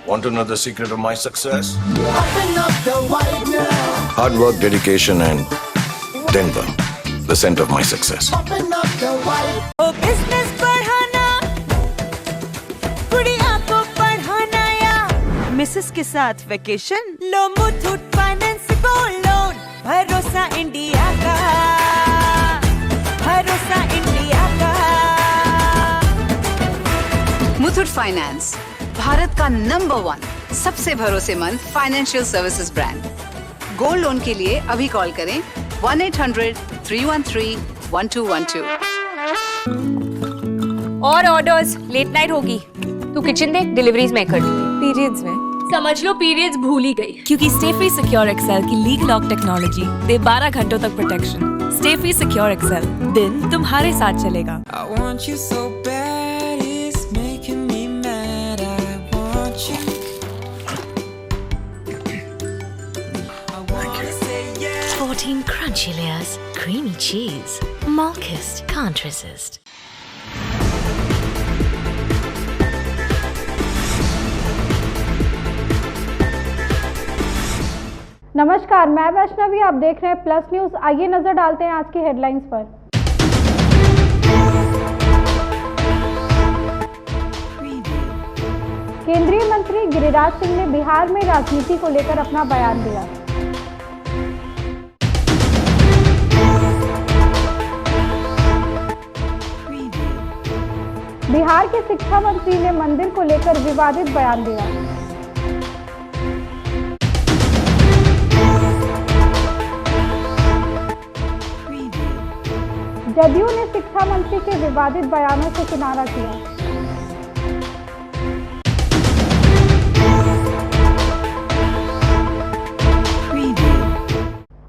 Want to know the secret of my success? Open up the white now. Hard work, dedication, and Denver, the center of my success. Open up the white. ओ business बढ़ाना, गुड़िया को पढ़ाना या missus के साथ vacation, लो Muthoot finance gold loan, भरोसा इंडिया का, भरोसा इंडिया का। मुथूट फाइनेंस, भारत का नंबर 1 सबसे भरोसेमंद financial services brand. Gold loan के लिए अभी कॉल करें 1-800-313-1212। और ऑर्डर्स, लेट नाइट होगी। तू किचन देख, डिलीवरीज मैं कर दूंगी। पीरियड्स में समझ लो पीरियड्स भूल ही गई। क्योंकि स्टे फ्री सिक्योर एक्सेल की लीग लॉक टेक्नोलॉजी दे 12 घंटों तक protection. Stay free secure XL, दिन तुम्हारे साथ चलेगा। I want you so bad, it's making me mad. I want you. I wanna say yes. 14 crunchy layers, creamy cheese. Malkist can't resist. नमस्कार, मैं वैष्णवी, आप देख रहे हैं प्लस न्यूज। आइए नजर डालते हैं आज की हेडलाइंस पर। केंद्रीय मंत्री गिरिराज सिंह ने बिहार में राजनीति को लेकर अपना बयान दिया। बिहार के शिक्षा मंत्री ने मंदिर को लेकर विवादित बयान दिया। जदयू ने शिक्षा मंत्री के विवादित बयानों से किनारा किया।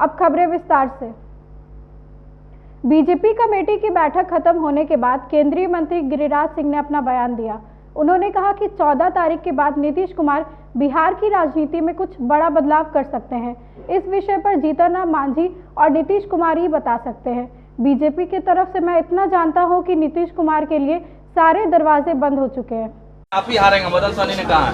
अब खबरें विस्तार से। बीजेपी कमेटी की बैठक खत्म होने के बाद केंद्रीय मंत्री गिरिराज सिंह ने अपना बयान दिया। उन्होंने कहा कि 14 तारीख के बाद नीतीश कुमार बिहार की राजनीति में कुछ बड़ा बदलाव कर सकते हैं। इस विषय पर जीतन राम मांझी और नीतीश कुमार ही बता सकते हैं। बीजेपी की तरफ से मैं इतना जानता हूं कि नीतीश कुमार के लिए सारे दरवाजे बंद हो चुके हैं। आप ही हारेंगे, बदल सानी ने कहा है।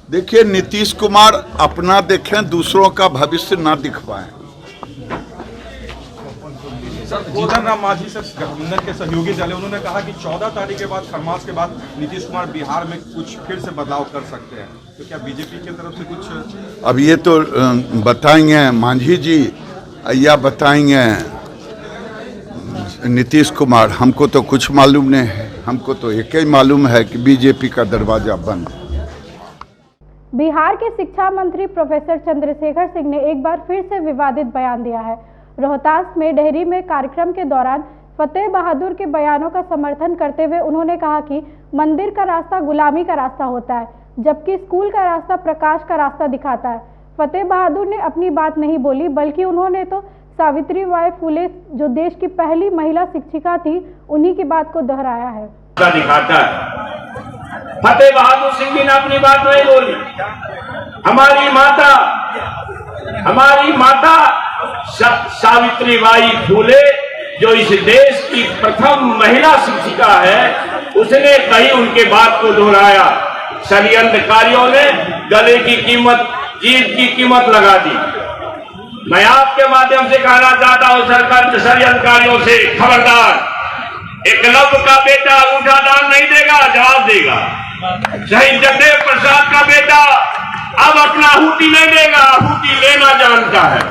देखिए, नीतीश कुमार अपना देखें, दूसरों का भविष्य ना दिखवाएं। जीतन राम मांझी से गठबंधन के सहयोगी दल, उन्होंने कहा कि 14 तारीख के बाद, खरमास के बाद नीतीश कुमार बिहार में कुछ फिर से बदलाव कर सकते हैं। तो क्या बीजेपी की तरफ से कुछ? अब ये तो बताएंगे मांझी जी या बताएंगे नीतीश कुमार। हमको तो कुछ मालूम नहीं है। हमको तो एक ही मालूम है कि बीजेपी का दरवाजा बंद। बिहार के शिक्षा मंत्री प्रोफेसर चंद्रशेखर सिंह ने एक बार फिर से विवादित बयान दिया है। रोहतास में डेहरी में कार्यक्रम के दौरान फतेह बहादुर के बयानों का समर्थन करते हुए उन्होंने कहा कि मंदिर का रास्ता गुलामी का रास्ता होता है, जबकि स्कूल का रास्ता प्रकाश का रास्ता दिखाता है। फतेह बहादुर ने अपनी बात नहीं बोली, बल्कि उन्होंने तो सावित्रीबाई फुले, जो देश की पहली महिला शिक्षिका थी, उन्हीं की बात को दोहराया है। दिखाता है। फतेह बहादुर सिंह जी ने अपनी बात नहीं बोली। हमारी माता सावित्रीबाई फुले, जो इस देश की प्रथम महिला शिक्षिका है, उसने कहीं उनके बात को दोहराया। षड्यंत्रकारियों ने गले की कीमत, जीत की कीमत लगा दी। मैं आपके माध्यम से कहना चाहता हूं सरकार षड्यंत्रकारियों से, खबरदार। एकलव्य का बेटा अंगूठा दान नहीं देगा, जवाब देगा। शहीद जगदेव प्रसाद का बेटा अब अपना आहुति नहीं देगा, आहुति लेना जानता है।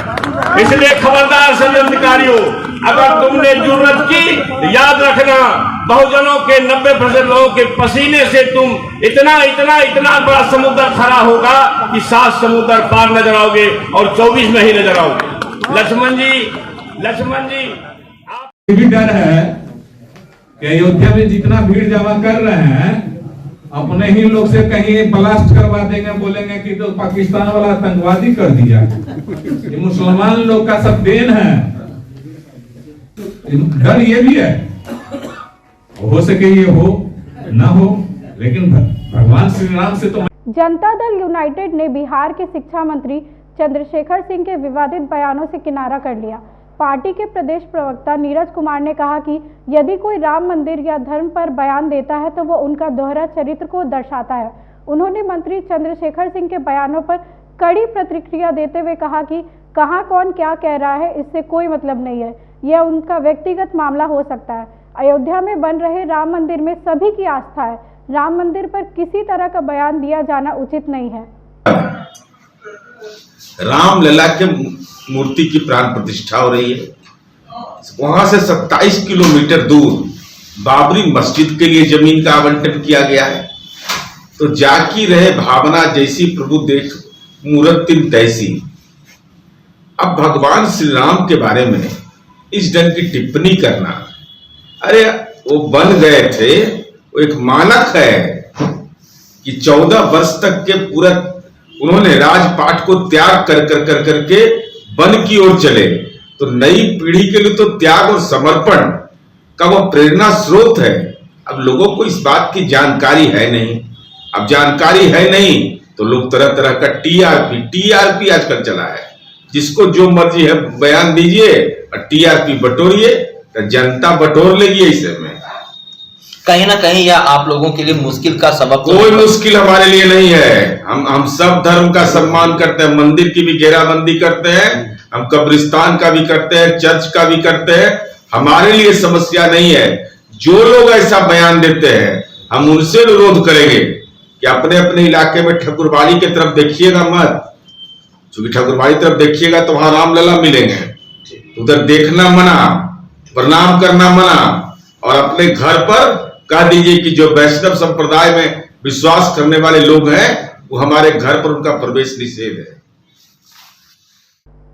इसलिए खबरदार षड्यंत्रकारियों, अगर तुमने जुर्रत की तो याद रखना, बहुजनों के 90% लोगों के पसीने से तुम इतना बड़ा समुद्र खड़ा होगा कि 7 समुद्र पार नजर आओगे और 24 में ही नजर आओगे। लक्ष्मण जी आप भी डर है कि अयोध्या में जितना भीड़ जमा कर रहे हैं, अपने ही लोग से कहीं ब्लास्ट करवा देंगे, बोलेंगे कि तो पाकिस्तान वाला आतंकवादी कर दिया। ये मुसलमान लोग का सब देन है। डर ये भी है, हो सके ये हो ना हो, लेकिन भगवान श्री राम से तो। जनता दल यूनाइटेड ने बिहार के शिक्षा मंत्री चंद्रशेखर सिंह के विवादित बयानों से किनारा कर लिया। पार्टी के प्रदेश प्रवक्ता नीरज कुमार ने कहा कि यदि कोई राम मंदिर या धर्म पर बयान देता है तो वो उनका दोहरा चरित्र को दर्शाता है। उन्होंने मंत्री चंद्रशेखर सिंह के बयानों पर कड़ी प्रतिक्रिया देते हुए कहा कि कहाँ कौन क्या कह रहा है इससे कोई मतलब नहीं है, यह उनका व्यक्तिगत मामला हो सकता है। अयोध्या में बन रहे राम मंदिर में सभी की आस्था है, राम मंदिर पर किसी तरह का बयान दिया जाना उचित नहीं है। रामलला के मूर्ति की प्राण प्रतिष्ठा हो रही है, वहां से 27 किलोमीटर दूर बाबरी मस्जिद के लिए जमीन का आवंटन किया गया है। तो जाकी रहे भावना जैसी प्रभु देख मूरत तिन तैसी। अब भगवान श्री राम के बारे में इस ढंग की टिप्पणी करना, अरे वो बन गए थे, वो एक मानक है कि 14 वर्ष तक के पूरा उन्होंने राजपाट को त्याग कर करके वन की ओर चले। तो नई पीढ़ी के लिए तो त्याग और समर्पण का वो प्रेरणा स्रोत है। अब लोगों को इस बात की जानकारी है नहीं। अब जानकारी है नहीं तो लोग तरह तरह का टीआरपी आजकल चला है, जिसको जो मर्जी है बयान दीजिए और टीआरपी बटोरिए, तो जनता बटोर लेगी। ऐसे में कहीं ना कहीं यह आप लोगों के लिए मुश्किल का सबक कोई मुश्किल हमारे लिए नहीं है। हम सब धर्म का सम्मान करते हैं, मंदिर की भी घेराबंदी करते हैं, हम कब्रिस्तान का भी करते हैं, चर्च का भी करते हैं। हमारे लिए समस्या नहीं है। जो लोग ऐसा बयान देते हैं हम उनसे अनुरोध करेंगे कि अपने अपने इलाके में ठाकुरबाड़ी की तरफ देखिएगा मत, क्योंकि ठाकुरबाड़ी तरफ देखिएगा तो वहां रामलला मिलेंगे। उधर देखना मना, प्रणाम करना मना, और अपने घर पर कह दीजिए कि जो वैष्णव संप्रदाय में विश्वास करने वाले लोग हैं वो हमारे घर पर उनका प्रवेश निषेध है।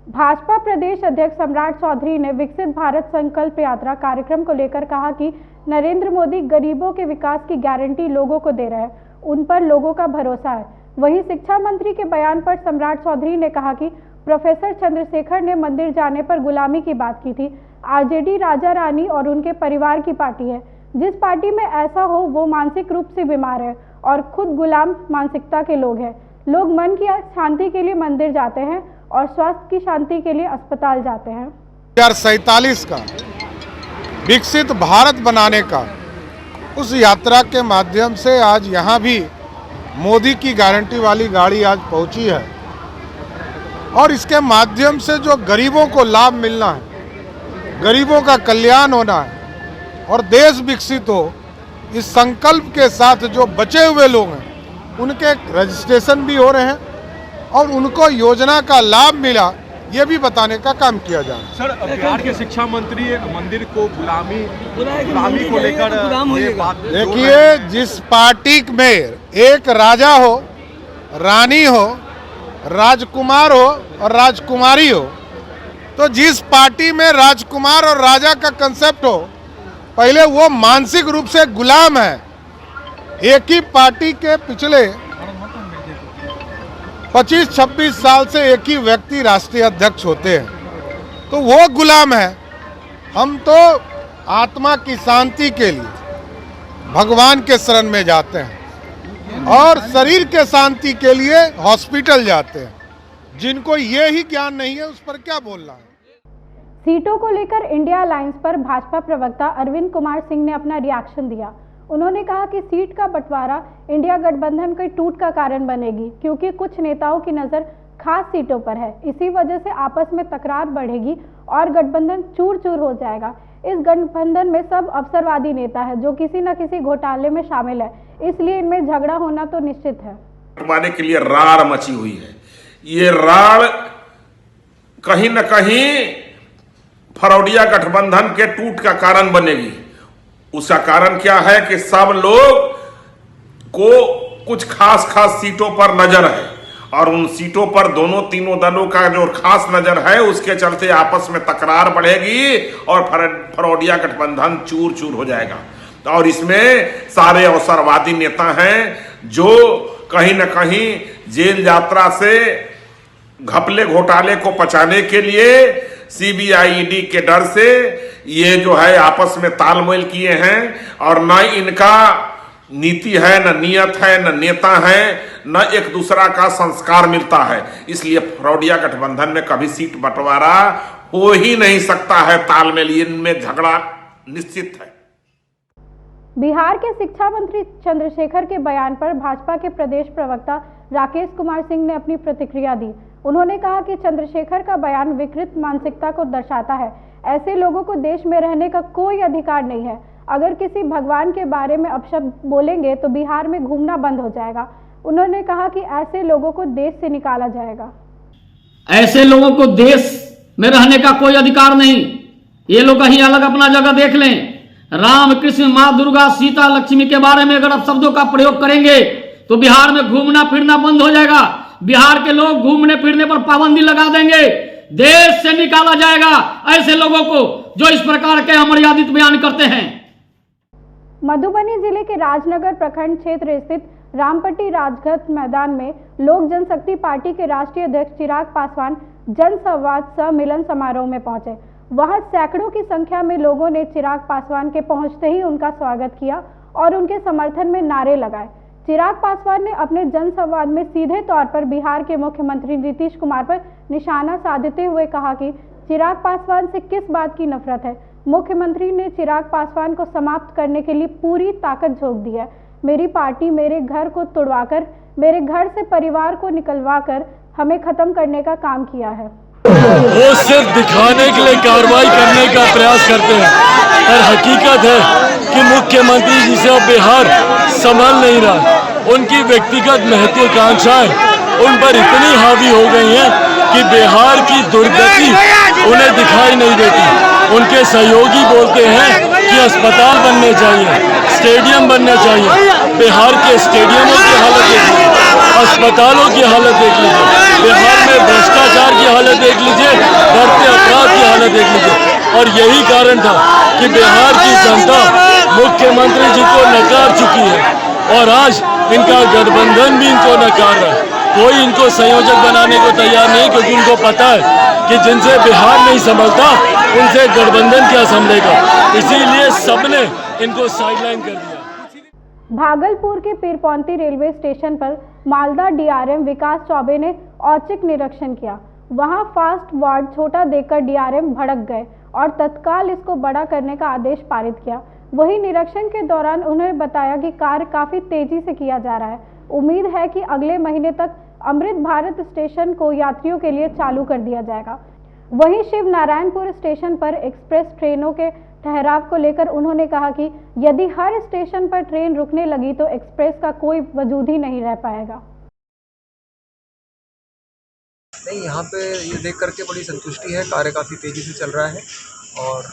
भाजपा प्रदेश अध्यक्ष सम्राट चौधरी ने विकसित भारत संकल्प यात्रा कार्यक्रम को लेकर कहा कि नरेंद्र मोदी गरीबों के विकास की गारंटी लोगों को दे रहे हैं, उन पर लोगों का भरोसा है। वहीं शिक्षा मंत्री के बयान पर सम्राट चौधरी ने कहा कि प्रोफेसर चंद्रशेखर ने मंदिर जाने पर गुलामी की बात की थी। आरजेडी राजा रानी और उनके परिवार की पार्टी है। जिस पार्टी में ऐसा हो वो मानसिक रूप से बीमार है और खुद गुलाम मानसिकता के लोग हैं। लोग मन की शांति के लिए मंदिर जाते हैं और स्वास्थ्य की शांति के लिए अस्पताल जाते हैं। 2047 का विकसित भारत बनाने का उस यात्रा के माध्यम से आज यहाँ भी मोदी की गारंटी वाली गाड़ी आज पहुँची है, और इसके माध्यम से जो गरीबों को लाभ मिलना है, गरीबों का कल्याण होना है और देश विकसित हो, इस संकल्प के साथ जो बचे हुए लोग हैं उनके रजिस्ट्रेशन भी हो रहे हैं और उनको योजना का लाभ मिला, ये भी बताने का काम किया जा रहा है। सर, बिहार के शिक्षा मंत्री एक मंदिर को गुलामी को लेकर ये बात, देखिए, जिस पार्टी में एक राजा हो, रानी हो, राजकुमार हो और राजकुमारी हो, तो जिस पार्टी में राजकुमार और राजा का कंसेप्ट हो, पहले वो मानसिक रूप से गुलाम है। एक ही पार्टी के पिछले 25-26 साल से एक ही व्यक्ति राष्ट्रीय अध्यक्ष होते हैं, तो वो गुलाम है। हम तो आत्मा की शांति के लिए भगवान के शरण में जाते हैं और शरीर के शांति के लिए हॉस्पिटल जाते हैं। जिनको ये ही ज्ञान नहीं है उस पर क्या बोलना है। सीटों को लेकर इंडिया अलायंस पर भाजपा प्रवक्ता अरविंद कुमार सिंह ने अपना रिएक्शन दिया। उन्होंने कहा कि सीट का बंटवारा इंडिया गठबंधन के टूट का कारण बनेगी, क्योंकि कुछ नेताओं की नज़र खास सीटों पर है। इसी वजह से आपस में तकरार बढ़ेगी और गठबंधन चूर चूर हो जाएगा। इस गठबंधन में सब अवसरवादी नेता है जो किसी न किसी घोटाले में शामिल है, इसलिए इनमें झगड़ा होना तो निश्चित है। बंटवारे के लिए राड़ मची हुई है। ये राड़ कहीं न कहीं फरौडिया गठबंधन के टूट का कारण बनेगी। उसका कारण क्या है कि सब लोग को कुछ खास सीटों पर नजर है और उन सीटों पर दोनों तीनों दलों का जो खास नजर है उसके चलते आपस में तकरार बढ़ेगी और फरौडिया गठबंधन चूर चूर हो जाएगा। और इसमें सारे अवसरवादी नेता हैं जो कहीं न कहीं जेल यात्रा से घपले घोटाले को पचाने के लिए सीबीआई ईडी के डर से ये जो है आपस में तालमेल किए हैं और न इनका नीति है, न नियत है, न नेता है, न एक दूसरा का संस्कार मिलता है। इसलिए फरौडिया गठबंधन में कभी सीट बंटवारा हो ही नहीं सकता है तालमेल, इनमें झगड़ा निश्चित है। बिहार के शिक्षा मंत्री चंद्रशेखर के बयान पर भाजपा के प्रदेश प्रवक्ता राकेश कुमार सिंह ने अपनी प्रतिक्रिया दी। उन्होंने कहा कि चंद्रशेखर का बयान विकृत मानसिकता को दर्शाता है। ऐसे लोगों को देश में रहने का कोई अधिकार नहीं है। अगर किसी भगवान के बारे में अपशब्द बोलेंगे तो बिहार में घूमना बंद हो जाएगा। उन्होंने कहा कि ऐसे लोगों को देश से निकाला जाएगा। ऐसे लोगों को देश में रहने का कोई अधिकार नहीं। ये लोग कहीं अलग अपना जगह देख लें। राम, कृष्ण, माँ दुर्गा, सीता, लक्ष्मी के बारे में अगर आप शब्दों का प्रयोग करेंगे तो बिहार में घूमना फिरना बंद हो जाएगा। बिहार के लोग घूमने फिरने पर पाबंदी लगा देंगे। देश से निकाला जाएगा ऐसे लोगों को जो इस प्रकार के अमर्यादित बयान करते हैं। मधुबनी जिले के राजनगर प्रखंड क्षेत्र स्थित रामपट्टी राजघाट मैदान में लोक जनशक्ति पार्टी के राष्ट्रीय अध्यक्ष चिराग पासवान जनसंवाद सम्मेलन समारोह में पहुंचे। वहां सैकड़ों की संख्या में लोगों ने चिराग पासवान के पहुंचते ही उनका स्वागत किया और उनके समर्थन में नारे लगाए। चिराग पासवान ने अपने जनसंवाद में सीधे तौर पर बिहार के मुख्यमंत्री नीतीश कुमार पर निशाना साधते हुए कहा कि चिराग पासवान से किस बात की नफरत है। मुख्यमंत्री ने चिराग पासवान को समाप्त करने के लिए पूरी ताकत झोंक दी है। मेरी पार्टी मेरे घर को तुड़वाकर, मेरे घर से परिवार को निकलवाकर हमें खत्म करने का काम किया है। वो सिर्फ दिखाने के लिए कार्रवाई करने का प्रयास करते हैं, पर हकीकत है कि मुख्यमंत्री जी से अब बिहार संभल नहीं रहा। उनकी व्यक्तिगत महत्वाकांक्षाएं उन पर इतनी हावी हो गई हैं कि बिहार की दुर्गति उन्हें दिखाई नहीं देती। उनके सहयोगी बोलते हैं कि अस्पताल बनने चाहिए, स्टेडियम बनने चाहिए। बिहार के स्टेडियमों की हालत देख लीजिए, अस्पतालों की हालत देख लीजिए, बिहार में भ्रष्टाचार की हालत देख लीजिए, बढ़ते अपराध की हालत देख लीजिए। और यही कारण था कि बिहार की जनता मुख्यमंत्री जी को नकार चुकी है और आज इनका गठबंधन भी इनको नकार रहा है। कोई इनको संयोजक बनाने को तैयार नहीं, क्योंकि उनको पता है कि जिनसे बिहार नहीं संभलता उनसे गठबंधन क्या संभलेगा। इसीलिए सबने इनको साइडलाइन कर दिया। भागलपुर के पीरपौंती रेलवे स्टेशन पर मालदा डीआरएम विकास चौबे ने औचक निरीक्षण किया। वहां फास्ट वार्ड छोटा देखकर डीआरएम भड़क गए और तत्काल इसको बड़ा करने का आदेश पारित किया। वहीं निरीक्षण के दौरान उन्होंने बताया कि कार्य काफी तेजी से किया जा रहा है। उम्मीद है कि अगले महीने तक अमृत भारत स्टेशन को यात्रियों के लिए चालू कर दिया जाएगा। वहीं शिव नारायणपुर स्टेशन पर एक्सप्रेस ट्रेनों के ठहराव को लेकर उन्होंने कहा कि यदि हर स्टेशन पर ट्रेन रुकने लगी तो एक्सप्रेस का कोई वजूद ही नहीं रह पाएगा। नहीं, यहाँ पे ये देख करके बड़ी संतुष्टि है। कार्य काफ़ी तेज़ी से चल रहा है और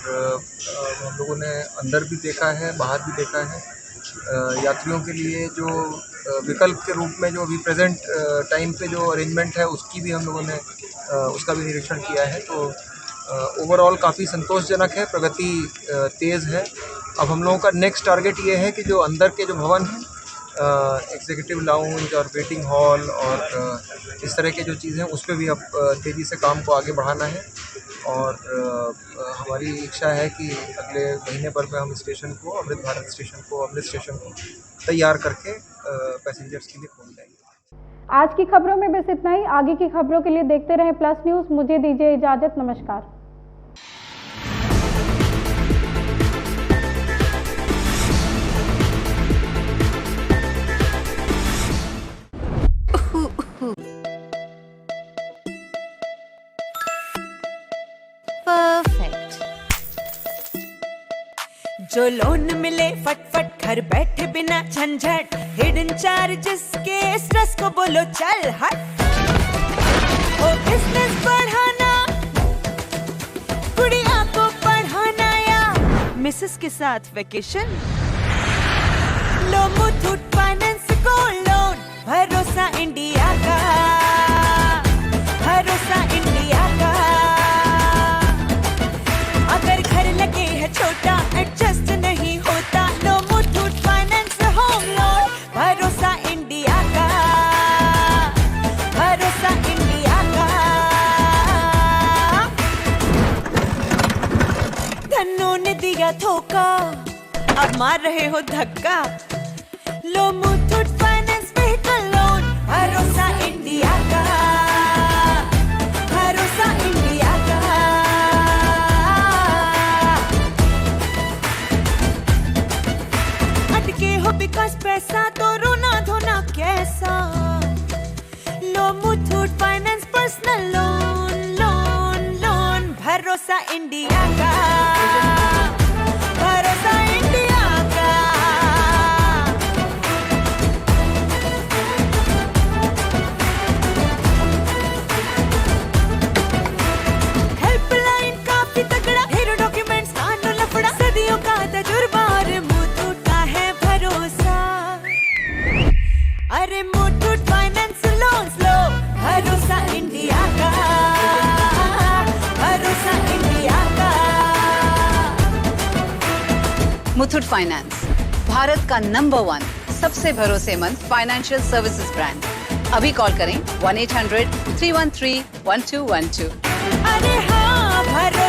हम लोगों ने अंदर भी देखा है, बाहर भी देखा है। यात्रियों के लिए जो विकल्प के रूप में जो अभी प्रेजेंट टाइम पे जो अरेंजमेंट है उसकी भी हम लोगों ने उसका भी निरीक्षण किया है। तो ओवरऑल काफ़ी संतोषजनक है, प्रगति तेज़ है। अब हम लोगों का नेक्स्ट टारगेट ये है कि जो अंदर के जो भवन हैं, एग्जीक्यूटिव लाउंज और वेटिंग हॉल और इस तरह के जो चीज़ें हैं उस पर भी अब तेज़ी से काम को आगे बढ़ाना है। और हमारी इच्छा है कि अगले महीने भर में हम स्टेशन को, अमृत भारत स्टेशन को, अमृत स्टेशन को तैयार करके पैसेंजर्स के लिए खोल देंगे। आज की खबरों में बस इतना ही। आगे की खबरों के लिए देखते रहें प्लस न्यूज़। मुझे दीजिए इजाज़त। नमस्कार। जो लोन मिले फटफट घर बैठे बिना झंझट, हिडन चार्जेस के स्ट्रेस को बोलो चल हट। ओ बिजनेस बढ़ाना, गुड़िया को पढ़ाना या मिसेस के साथ वेकेशन, लो मुथूट फाइनेंस गोल्ड लोन। भरोसा इंडिया का, भरोसा इंडिया का। अगर घर लगे है छोटा, एडजस्ट नहीं होता, लो मुथूट फाइनेंस होम लोन। भरोसा इंडिया का, भरोसा इंडिया का। धन्नो ने दिया धोखा, अब मार रहे हो धक्का, लो मुथूट फाइनेंस व्हीकल लोन। भरोसा इंडिया का, भरोसा इंडिया का। भरोसा इंडिया का, भरोसा इंडिया का। हेल्पलाइन काफी तगड़ा, ढेरों डॉक्यूमेंट्स कानून लफड़ा, सदियों का तजुर्बा और मुथूट का है भरोसा। अरे मुथूट फाइनेंस लोन्स लो, भरोसा इंडिया का, भरोसा इंडिया का। मुथूट फाइनेंस, भारत का नंबर 1 सबसे भरोसेमंद फाइनेंशियल सर्विसेज ब्रांड। अभी कॉल करें 1-800-313-1212। अरे हाँ भरोसा